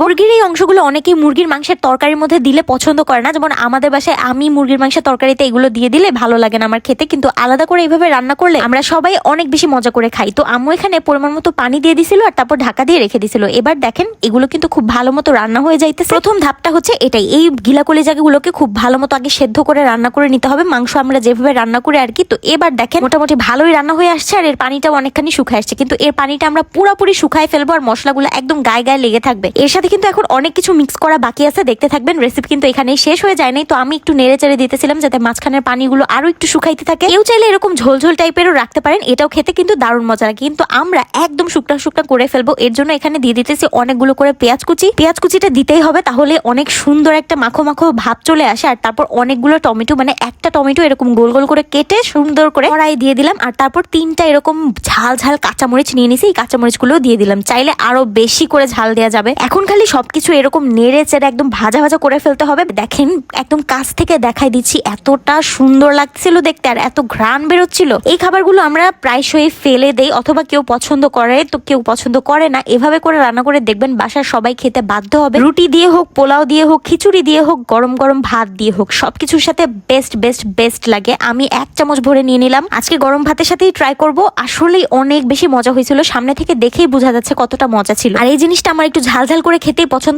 মুরগির এই অংশগুলো অনেকেই মুরগির মাংসের তরকারির মধ্যে দিলে পছন্দ করে না, যেমন আমাদের বাসায় আমি মুরগির মাংসের তরকারিতে এগুলো দিয়ে দিলে ভালো লাগে না আমার খেতে, কিন্তু আলাদা করে এইভাবে রান্না করলে আমরা সবাই অনেক বেশি মজা করে খাই। তো আম্মু এখানে পরিমাণ মতো পানি দিয়ে দিছিল আর তারপর ঢাকা দিয়ে রেখে দিছিল। এবার দেখেন এগুলো কিন্তু খুব ভালো মতো রান্না হয়ে যাইতেছে। প্রথম ধাপটা হচ্ছে এটাই, এই গিলা কলিজাগুলোকে খুব ভালো মতো আগে সেদ্ধ করে রান্না করে নিতে হবে, মাংস আমরা যেভাবে রান্না করি আর কি। তো এবার দেখেন মোটামুটি ভালোই রান্না হয়ে আসছে আর এর পানিটাও অনেকখানি শুকায় আসছে, কিন্তু এর পানিটা আমরা পুরোপুরি শুকায় ফেলবো আর মশলাগুলো একদম গায়ে গায়ে লেগে থাকবে। এর সাথে কিন্তু এখন অনেক কিছু মিক্স করা বাকি আছে, দেখতে থাকবেন। রেসিপি কিন্তু এখানেই শেষ হয়ে যায় নাই, তো আমি একটু নেড়ে চেড়ে দিতেছিলাম যাতে মাঝখানের পানিগুলো আরো একটু শুকাইতে থাকে। কেউ চাইলে এরকম ঝোলঝোল টাইপেরও রাখতে পারেন, এটাও খেতে কিন্তু দারুণ মজা লাগে, কিন্তু আমরা একদম শুকনা শুকনা করে ফেলবো। এর জন্য এখানে দিয়ে দিতেছি অনেকগুলো করে পেঁয়াজ কুচি। পেঁয়াজ কুচিটা দিতেই হবে, তাহলে অনেক সুন্দর একটা মাখো মাখো ভাব চলে আসে। আর তারপর অনেকগুলো টমেটো, মানে একটা টমেটো এরকম গোল গোল করে কেটে সুন্দর করে কড়াই দিয়ে দিলাম। আর তারপর 3টা এরকম ঝাল ঝাল কাঁচামরিচ নিয়ে নিছি, এই কাঁচামরিচগুলো দিয়ে দিলাম, চাইলে আরো বেশি করে ঝাল দেওয়া যাবে। এখন খালি সবকিছু এরকম নেড়ে চেড়ে একদম ভাজা ভাজা করে ফেলতে হবে। দেখেন একদম কাছ থেকে দেখাই দিচ্ছি, এতটা সুন্দর লাগছিল দেখতে আর এত ঘ্রাণ বেরোচ্ছিল। এই খাবারগুলো আমরা প্রায়শই ফেলে দেই, অথবা কেউ পছন্দ করে তো কেউ পছন্দ করে না। এভাবে করে রান্না করে দেখবেন বাসার সবাই খেতে বাধ্য হবে। রুটি দিয়ে হোক, পোলাও দিয়ে হোক, খিচুড়ি দিয়ে হোক, গরম গরম ভাত দিয়ে হোক, সবকিছুর সাথে বেস্ট বেস্ট বেস্ট লাগে। আমি 1 চামচ ভরে নিয়ে নিলাম, আজকে গরম ভাতের সাথেই ট্রাই করব। আসলেই অনেক বেশি মজা হয়েছিল, সামনে থেকে দেখেই বোঝা যাচ্ছে কতটা মজা ছিল। আর এই জিনিসটা আমার একটু ঝাল ঝাল করে খেতেই পছন্দ।